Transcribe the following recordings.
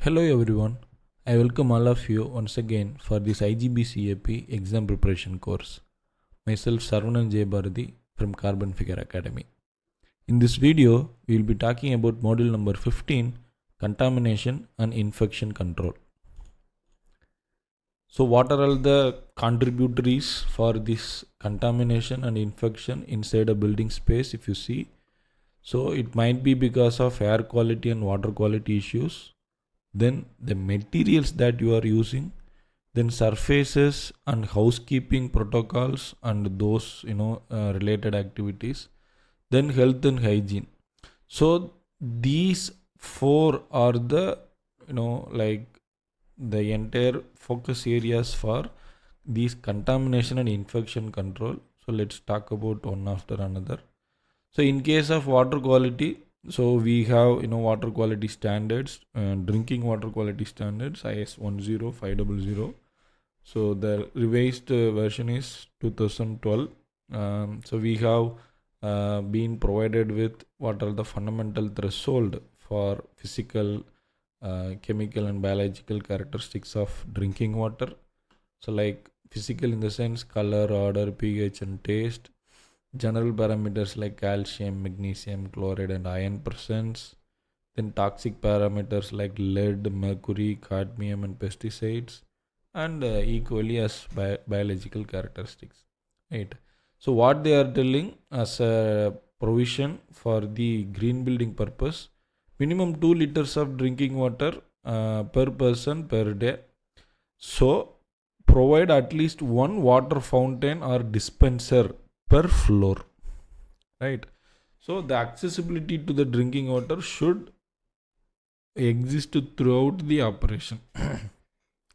Hello everyone, I welcome all of you once again for this IGBC AP exam preparation course. Myself Sarvanan J. Bharati from Carbon Figure Academy. In this video, we will be talking about module number 15, Contamination and Infection Control. So what are all the contributories for this contamination and infection inside a building space if you see? So it might be because of air quality and water quality issues, then the materials that you are using, then surfaces and housekeeping protocols and those related activities, then health and hygiene. So these four are the the entire focus areas for these contamination and infection control. So let's talk about one after another. So in case of water quality, so we have water quality standards and drinking water quality standards IS 10500. So the revised version is 2012. So we have been provided with what are the fundamental threshold for physical, chemical and biological characteristics of drinking water. So like physical in the sense color, odor, pH and taste. General parameters like calcium, magnesium, chloride and iron presence. Then toxic parameters like lead, mercury, cadmium and pesticides, and equally as biological characteristics, right? So what they are telling as a provision for the green building purpose, minimum 2 liters of drinking water per person per day. So provide at least one water fountain or dispenser per floor, right? So the accessibility to the drinking water should exist throughout the operation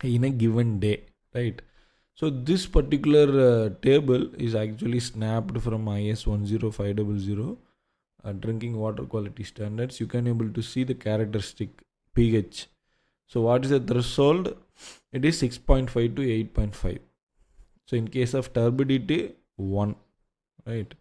in a given day, right? So this particular table is actually snapped from IS 10500 drinking water quality standards. You can able to see the characteristic pH. So what is the threshold? It is 6.5 to 8.5. So in case of turbidity, 1, right?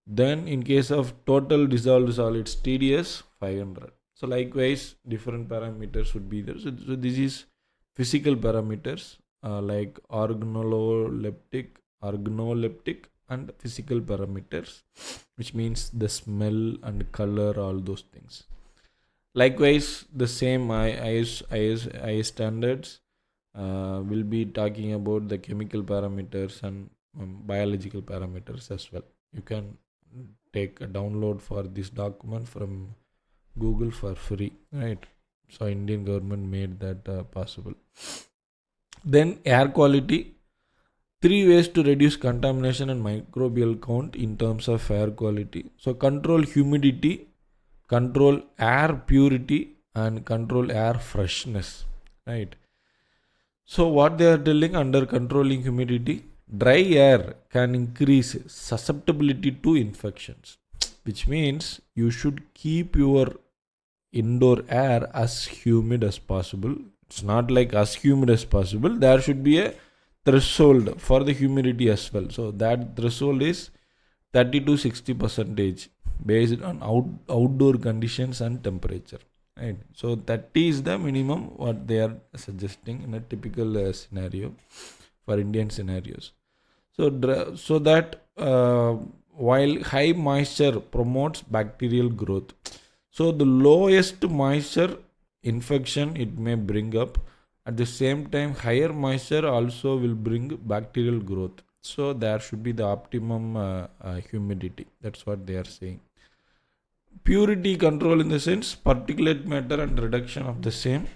Then in case of total dissolved solids TDS, 500. So likewise different parameters would be there. So this is physical parameters like organoleptic and physical parameters, which means the smell and color, all those things. Likewise the same IS standards will be talking about the chemical parameters and biological parameters as well. You can take a download for this document from Google for free, right? So Indian government made that possible. Then air quality, 3 ways to reduce contamination and microbial count in terms of air quality. So control humidity, control air purity and control air freshness, right? So what they are telling under controlling humidity, dry air can increase susceptibility to infections, which means you should keep your indoor air as humid as possible. It's not like as humid as possible. There should be a threshold for the humidity as well. So that threshold is 30 to 60% based on outdoor conditions and temperature, right? So that is the minimum what they are suggesting in a typical scenario for Indian scenarios. So that while high moisture promotes bacterial growth, so the lowest moisture infection it may bring up. At the same time, higher moisture also will bring bacterial growth. So there should be the optimum humidity. That's what they are saying. Purity control in the sense particulate matter and reduction of the same.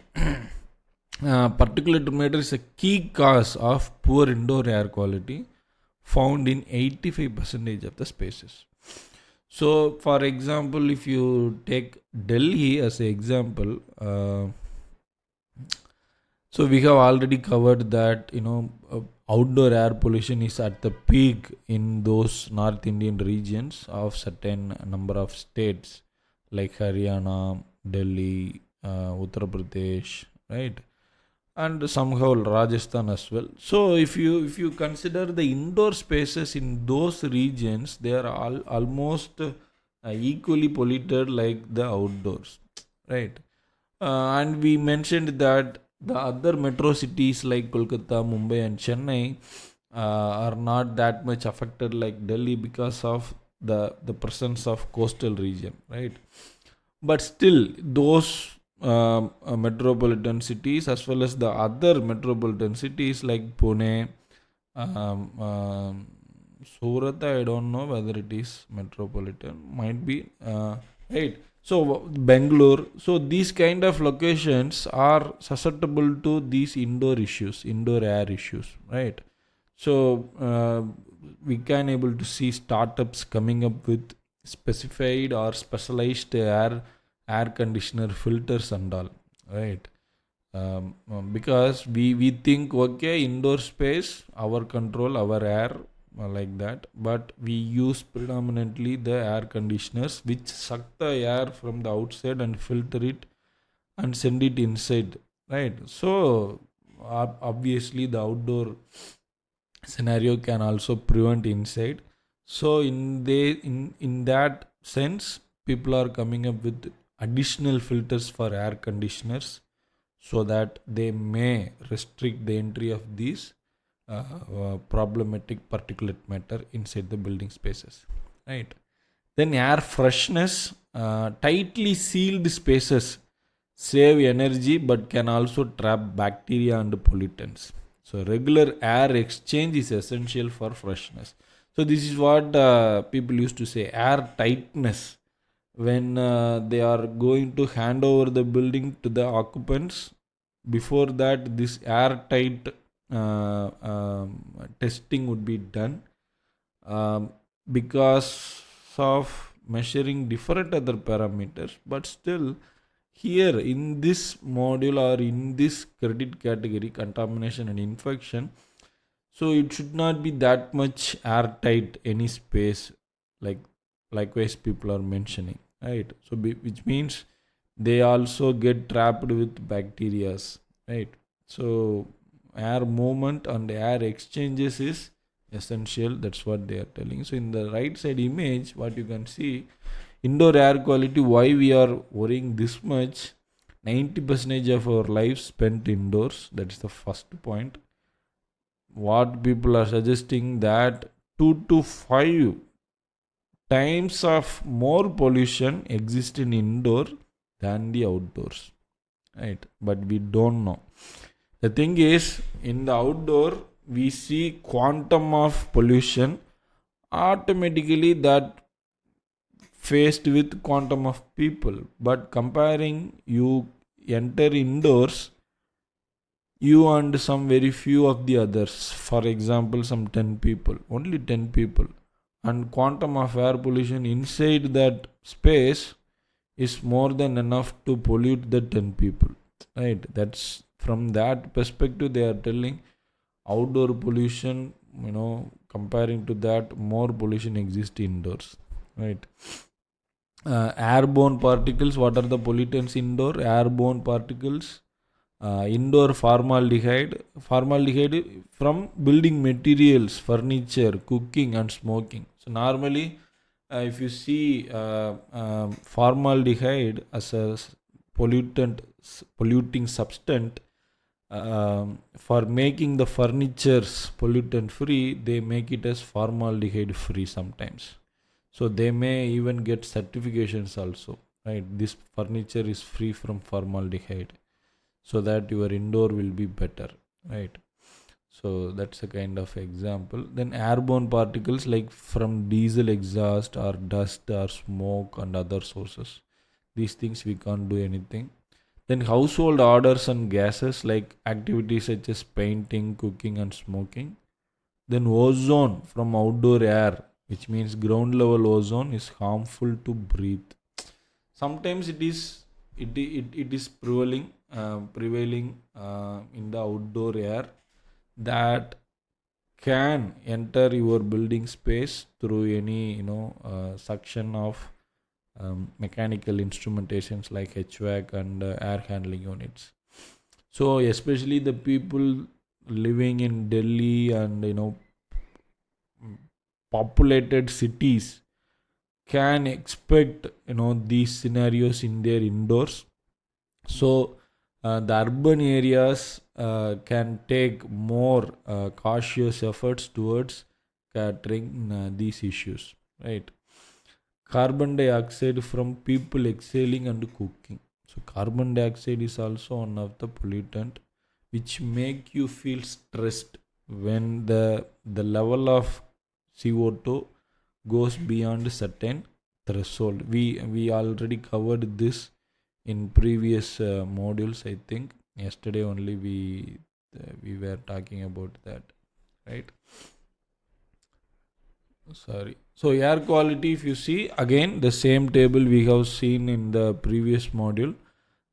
Particulate matter is a key cause of poor indoor air quality, found in 85% of the spaces. So for example, if you take Delhi as an example, so we have already covered that outdoor air pollution is at the peak in those North Indian regions of certain number of states like Haryana, Delhi, Uttar Pradesh, right? And somehow Rajasthan as well. So if you consider the indoor spaces in those regions, they are all almost equally polluted like the outdoors, right? And we mentioned that the other metro cities like Kolkata, Mumbai, and Chennai are not that much affected like Delhi because of the presence of coastal region, right? But still, those metropolitan cities as well as the other metropolitan cities like Pune, Surat, I don't know whether it is metropolitan, might be, right? So Bangalore, so these kind of locations are susceptible to these indoor issues, indoor air issues, right? So we can able to see startups coming up with specified or specialized air conditioner filters and all, right? Because we think, okay, indoor space, our control, our air, like that, but we use predominantly the air conditioners which suck the air from the outside and filter it and send it inside, right? So obviously the outdoor scenario can also prevent inside. So in that sense, people are coming up with additional filters for air conditioners so that they may restrict the entry of these problematic particulate matter inside the building spaces, right? Then air freshness, tightly sealed spaces save energy but can also trap bacteria and pollutants. So regular air exchange is essential for freshness. So this is what people used to say, air tightness. When they are going to hand over the building to the occupants, before that this airtight testing would be done, um, because of measuring different other parameters. But still, here in this module or in this credit category, contamination and infection, so it should not be that much airtight any space, like likewise people are mentioning, right? So which means they also get trapped with bacterias, right? So air movement and air exchanges is essential, that's what they are telling. So in the right side image, what you can see, indoor air quality, why we are worrying this much. 90% of our life spent indoors, that's the first point. What people are suggesting that 2 to 5 times of more pollution exists in indoor than the outdoors, right? But we don't know. The thing is, in the outdoor we see quantum of pollution, automatically that faced with quantum of people. But comparing, you enter indoors, you and some very few of the others, for example some 10 people, only 10 people, and quantum of air pollution inside that space is more than enough to pollute the 10 people, right? That's from that perspective they are telling outdoor pollution, comparing to that, more pollution exists indoors, right? Airborne particles, what are the pollutants indoor? Airborne particles, indoor formaldehyde from building materials, furniture, cooking and smoking. So normally, if you see formaldehyde as a polluting substance, for making the furnitures pollutant free, they make it as formaldehyde free sometimes. So they may even get certifications also, right? This furniture is free from formaldehyde, so that your indoor will be better, right? So that's a kind of example. Then airborne particles like from diesel exhaust or dust or smoke and other sources, these things we can't do anything. Then household odors and gases like activities such as painting, cooking and smoking. Then ozone from outdoor air, which means ground level ozone is harmful to breathe. Sometimes it is prevailing in the outdoor air, that can enter your building space through any suction of mechanical instrumentations like HVAC and air handling units. So especially the people living in Delhi and populated cities can expect these scenarios in their indoors. So the urban areas can take more cautious efforts towards catering these issues, right? Carbon dioxide from people exhaling and cooking. So carbon dioxide is also one of the pollutant which make you feel stressed when the level of CO2 goes beyond a certain threshold. We already covered this in previous modules. I think yesterday only we were talking about that, right? Sorry. So air quality, if you see again the same table we have seen in the previous module,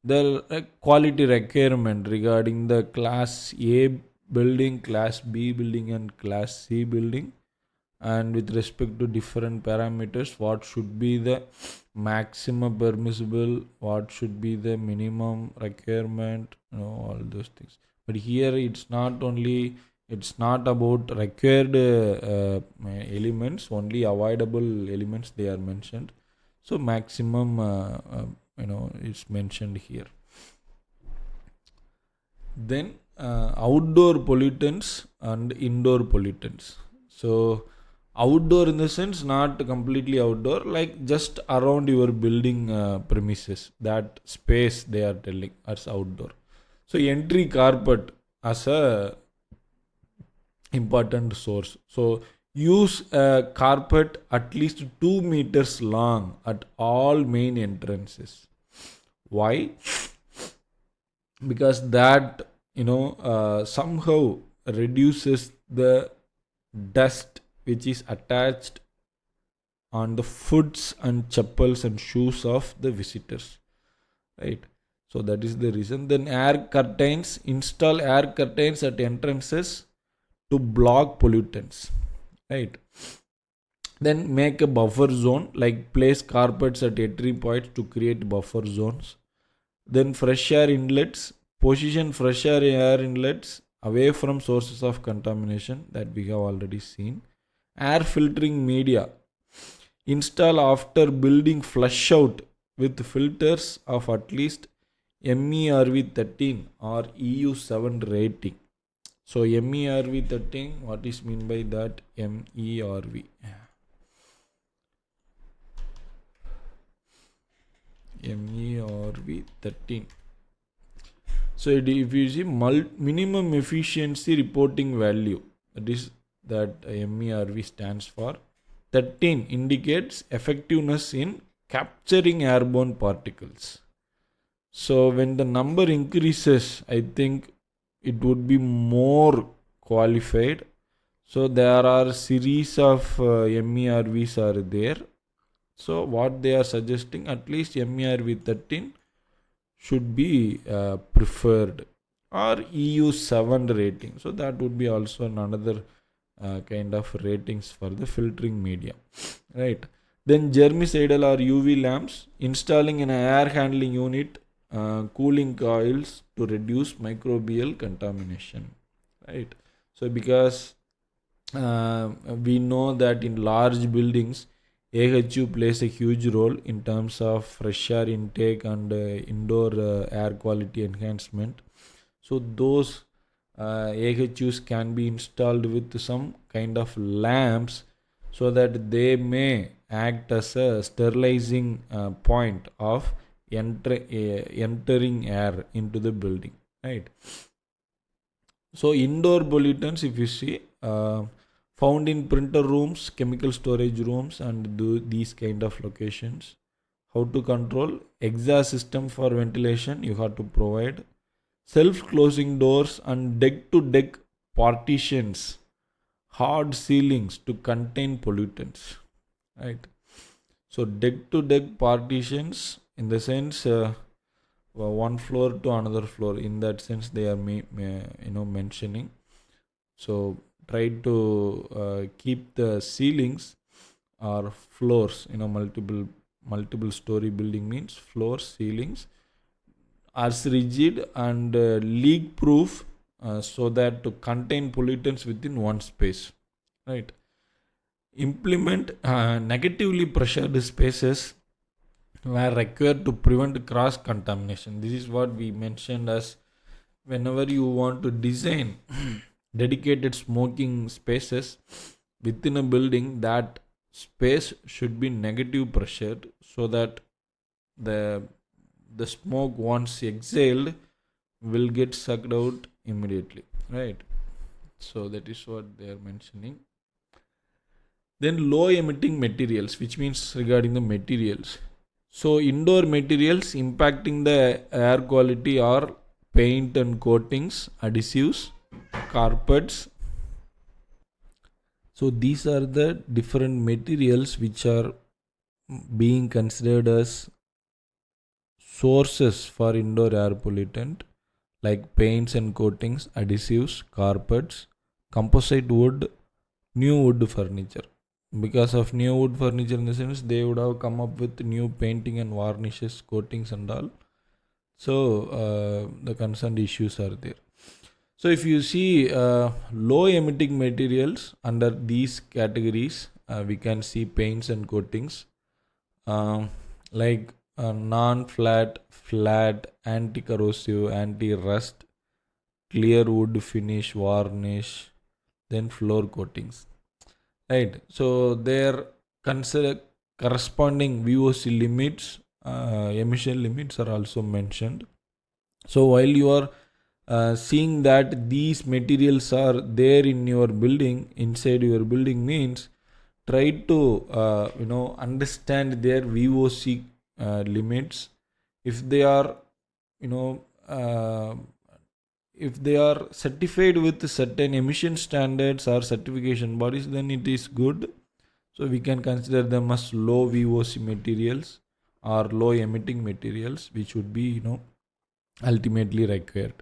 the quality requirement regarding the class A building, class B building and class C building, and with respect to different parameters, what should be the maximum permissible, what should be the minimum requirement, all those things. But here it's not about required elements, only avoidable elements they are mentioned. So maximum is mentioned here. Then outdoor pollutants and indoor pollutants. So outdoor in the sense not completely outdoor, like just around your building premises, that space they are telling as outdoor. So entry carpet as a important source. So use a carpet at least 2 meters long at all main entrances. Why? Because that somehow reduces the dust which is attached on the foots and chappals and shoes of the visitors, right? So that is the reason. Then install air curtains at entrances to block pollutants, right? Then make a buffer zone, like place carpets at entry points to create buffer zones. Then fresh air inlets, position fresh air inlets away from sources of contamination that we have already seen. Air filtering media, install after building flush out with filters of at least MERV 13 or EU 7 rating. So MERV 13, what is mean by that? MERV. MERV 13. So if you see minimum efficiency reporting value, that is that MERV stands for. 13 indicates effectiveness in capturing airborne particles. So when the number increases, I think it would be more qualified. So there are series of MERVs are there. So what they are suggesting, at least MERV 13 should be preferred, or EU 7 rating. So that would be also another kind of ratings for the filtering media, right? Then germicidal or UV lamps, installing an air handling unit, cooling coils to reduce microbial contamination, right? So because we know that in large buildings AHU plays a huge role in terms of fresh air intake and indoor air quality enhancement. So those AHUs can be installed with some kind of lamps so that they may act as a sterilizing point of entering air into the building, right? So indoor pollutants, if you see, found in printer rooms, chemical storage rooms, and these kind of locations. How to control? Exhaust system for ventilation you have to provide. Self-closing doors and deck-to-deck partitions, hard ceilings to contain pollutants, right? So deck-to-deck partitions, in the sense one floor to another floor, in that sense they are mentioning. So try to keep the ceilings or floors, multiple story building means floors, ceilings as rigid and leak proof, so that to contain pollutants within one space, right? Implement negatively pressured spaces were required to prevent cross contamination. This is what we mentioned as whenever you want to design dedicated smoking spaces within a building, that space should be negative pressured so that the the smoke once exhaled will get sucked out immediately, right? So that is what they are mentioning. Then low emitting materials, which means regarding the materials. So indoor materials impacting the air quality are paint and coatings, adhesives, carpets. So these are the different materials which are being considered as sources for indoor air pollutant, like paints and coatings, adhesives, carpets, composite wood, new wood furniture. Because of new wood furniture, in the sense they would have come up with new painting and varnishes, coatings and all. So the concerned issues are there. So if you see low emitting materials under these categories, we can see paints and coatings, like non-flat, flat, anti-corrosive, anti-rust, clear wood finish, varnish, then floor coatings. Right. So their consider corresponding VOC limits, emission limits are also mentioned. So while you are seeing that these materials are there in your building, inside your building, means try to understand their VOC limits. If they are you know if they are certified with certain emission standards or certification bodies, then it is good. So we can consider them as low VOC materials or low emitting materials, which would be ultimately required.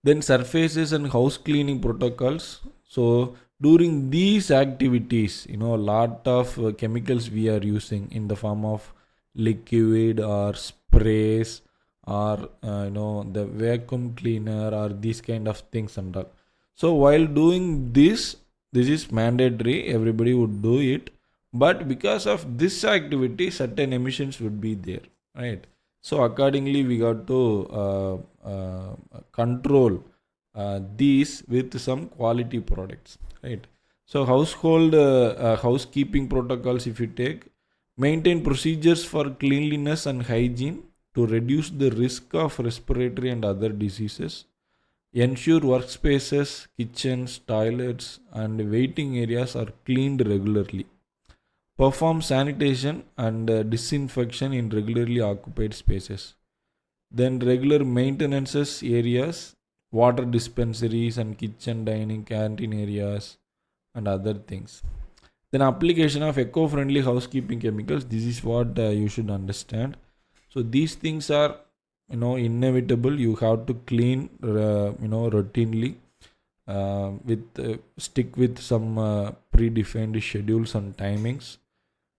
Then surfaces and house cleaning protocols. So during these activities, a lot of chemicals we are using in the form of liquid or sprays, or the vacuum cleaner, or these kind of things and all. So while doing this is mandatory, everybody would do it, but because of this activity certain emissions would be there, right? So accordingly we got to control these with some quality products, right? So housekeeping protocols, if you take, maintain procedures for cleanliness and hygiene to reduce the risk of respiratory and other diseases. Ensure workspaces, kitchens, toilets, and waiting areas are cleaned regularly. Perform sanitation and disinfection in regularly occupied spaces. Then regular maintenances areas, water dispensaries and kitchen, dining, canteen areas, and other things. Then application of eco-friendly housekeeping chemicals. This is what you should understand. So these things are inevitable. You have to clean routinely, with stick with some predefined schedules and timings.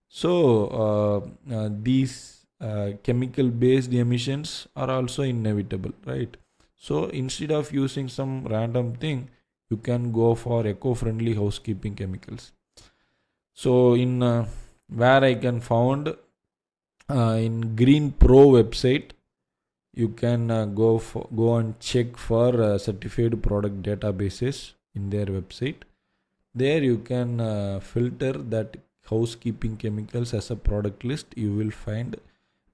So these chemical based emissions are also inevitable, right? So instead of using some random thing, you can go for eco-friendly housekeeping chemicals. So in where I can found in Green Pro website, you can go and check for certified product databases in their website. There you can filter that housekeeping chemicals as a product list. You will find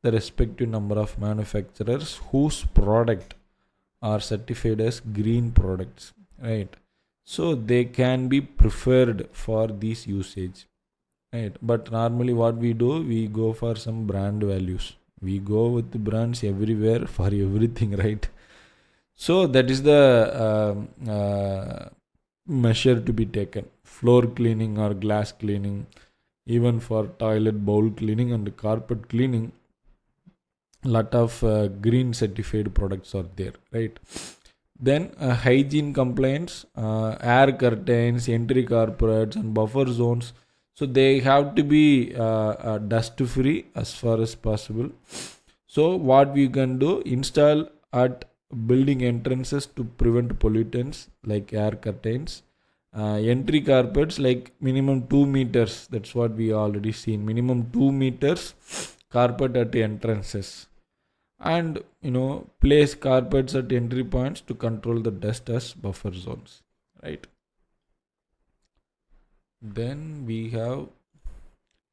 the respective number of manufacturers whose product are certified as green products, right? So they can be preferred for this usage, right? But normally what we do, we go for some brand values. We go with the brands everywhere for everything, right? So that is the measure to be taken. Floor cleaning or glass cleaning, even for toilet bowl cleaning and carpet cleaning, lot of green certified products are there, right? Then hygiene compliance, air curtains, entry carpets and buffer zones, so they have to be dust free as far as possible. So what we can do, install at building entrances to prevent pollutants like air curtains, Entry carpets like minimum 2 meters. That's what we already seen. Minimum 2 meters carpet at entrances. And place carpets at entry points to control the dust as buffer zones. Right. Then we have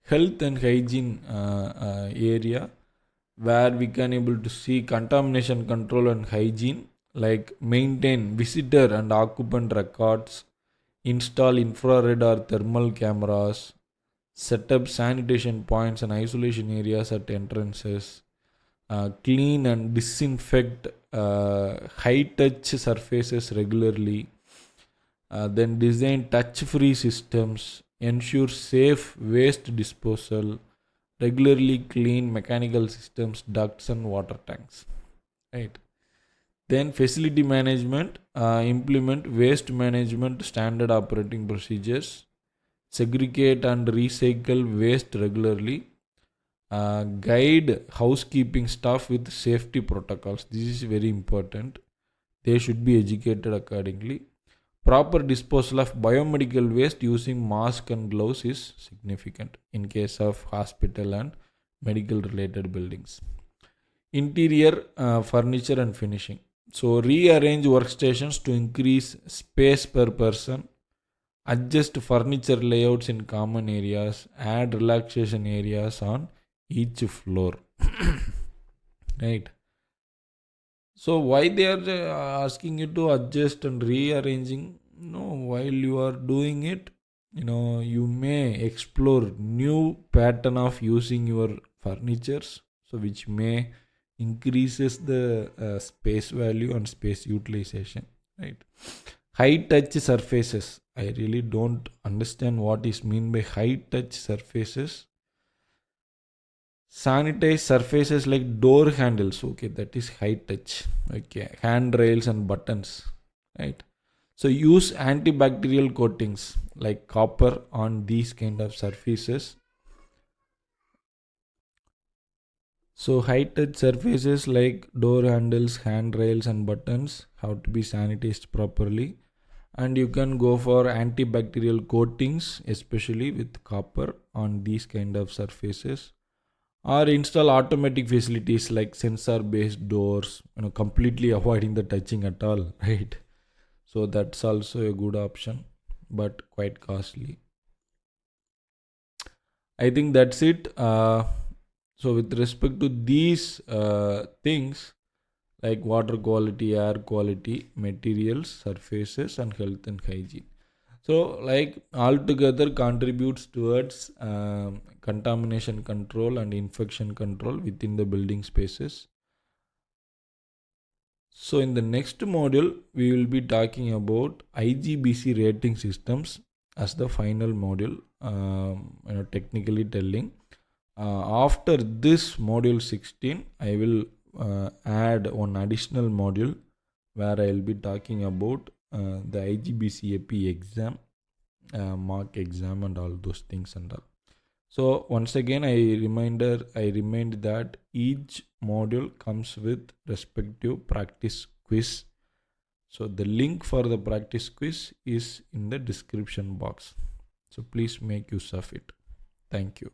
health and hygiene area where we can able to see contamination control and hygiene, like maintain visitor and occupant records, install infrared or thermal cameras, set up sanitation points and isolation areas at entrances, clean and disinfect high touch surfaces regularly, then design touch free systems, ensure safe waste disposal, regularly clean mechanical systems, ducts, and water tanks. Right. Then facility management, implement waste management standard operating procedures, segregate and recycle waste regularly, guide housekeeping staff with safety protocols. This is very important. They should be educated accordingly. Proper disposal of biomedical waste using mask and gloves is significant in case of hospital and medical related buildings. Interior furniture and finishing. So rearrange workstations to increase space per person, adjust furniture layouts in common areas, add relaxation areas on each floor. Right. So why they are asking you to adjust and rearranging? No, while you are doing it, you may explore new pattern of using your furnitures, so which may increases the space value and space utilization. Right. High touch surfaces. I really don't understand what is mean by high touch surfaces. Sanitize surfaces like door handles. Okay, that is high touch. Okay, handrails and buttons. Right. So use antibacterial coatings like copper on these kind of surfaces. So high touch surfaces like door handles, handrails, and buttons have to be sanitized properly. And you can go for antibacterial coatings, especially with copper on these kind of surfaces, or install automatic facilities like sensor based doors, completely avoiding the touching at all. Right. So that's also a good option, but quite costly. I think that's it. So with respect to these things like water quality, air quality, materials, surfaces, and health and hygiene. So, like altogether contributes towards contamination control and infection control within the building spaces. So, in the next module, we will be talking about IGBC rating systems as the final module. Technically telling. After this module 16, I will add one additional module where I will be talking about the IGBC AP exam, mock exam, and all those things and all. So once again, I remind that each module comes with respective practice quiz. So the link for the practice quiz is in the description box. So please make use of it. Thank you.